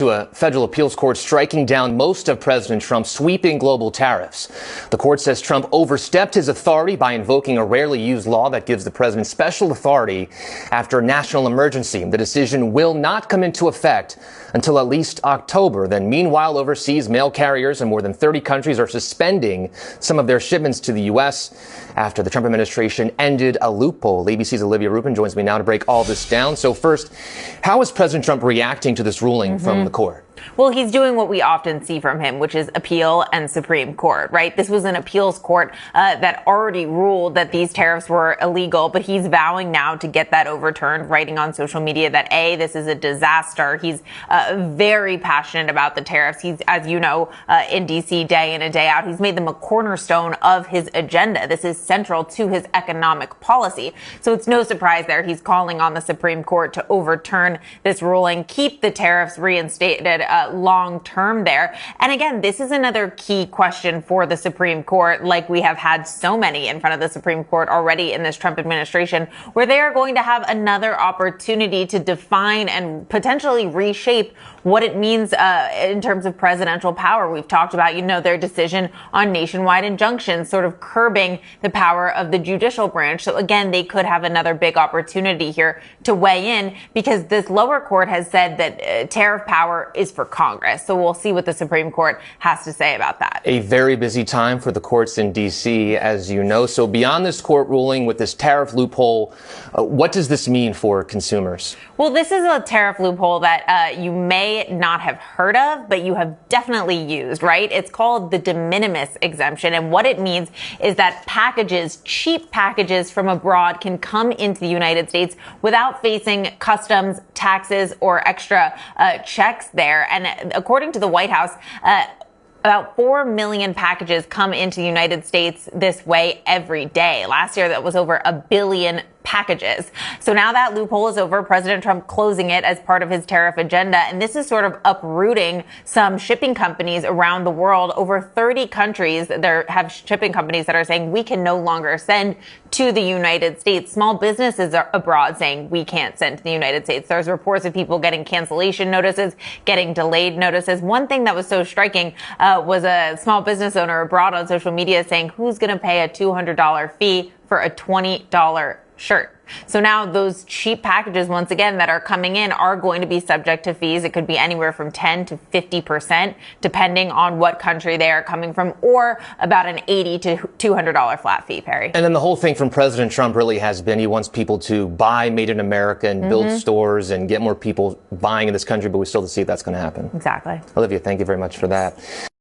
To a federal appeals court striking down most of President Trump's sweeping global tariffs. The court says Trump overstepped his authority by invoking a rarely used law that gives the president special authority after a national emergency. The decision will not come into effect until at least October. Then meanwhile, overseas mail carriers in more than 30 countries are suspending some of their shipments to the U.S. after the Trump administration ended a loophole. ABC's Olivia Rubin joins me now to break all this down. So first, how is President Trump reacting to this ruling from the court? Well, he's doing what we often see from him, which is appeal and Supreme Court, right? This was an appeals court that already ruled that these tariffs were illegal, but he's vowing now to get that overturned, writing on social media that, this is a disaster. He's very passionate about the tariffs. He's, as you know, in D.C. day in and day out. He's made them a cornerstone of his agenda. This is central to his economic policy. So it's no surprise there. He's calling on the Supreme Court to overturn this ruling, keep the tariffs reinstated long term there. And again, this is another key question for the Supreme Court, like we have had so many in front of the Supreme Court already in this Trump administration, where they are going to have another opportunity to define and potentially reshape what it means in terms of presidential power. We've talked about, their decision on nationwide injunctions, sort of curbing the power of the judicial branch. So again, they could have another big opportunity here to weigh in, because this lower court has said that tariff power is for Congress. So we'll see what the Supreme Court has to say about that. A very busy time for the courts in D.C., as you know. So beyond this court ruling with this tariff loophole, what does this mean for consumers? Well, this is a tariff loophole that you may not have heard of, but you have definitely used, right? It's called the de minimis exemption. And what it means is that cheap packages from abroad can come into the United States without facing customs, taxes, or extra checks there. And according to the White House, about 4 million packages come into the United States this way every day. Last year, that was over 1 billion packages. So now that loophole is over, President Trump closing it as part of his tariff agenda. And this is sort of uprooting some shipping companies around the world. Over 30 countries there have shipping companies that are saying we can no longer send to the United States. Small businesses are abroad saying we can't send to the United States. There's reports of people getting cancellation notices, getting delayed notices. One thing that was so striking was a small business owner abroad on social media saying, who's going to pay a $200 fee for a $20 shirt? So now those cheap packages, once again, that are coming in are going to be subject to fees. It could be anywhere from 10 to 50%, depending on what country they are coming from, or about an $80 to $200 flat fee, Perry. And then the whole thing from President Trump really has been he wants people to buy made in America and build stores and get more people buying in this country, but we still have to see if that's going to happen. Exactly. Olivia, thank you very much for that.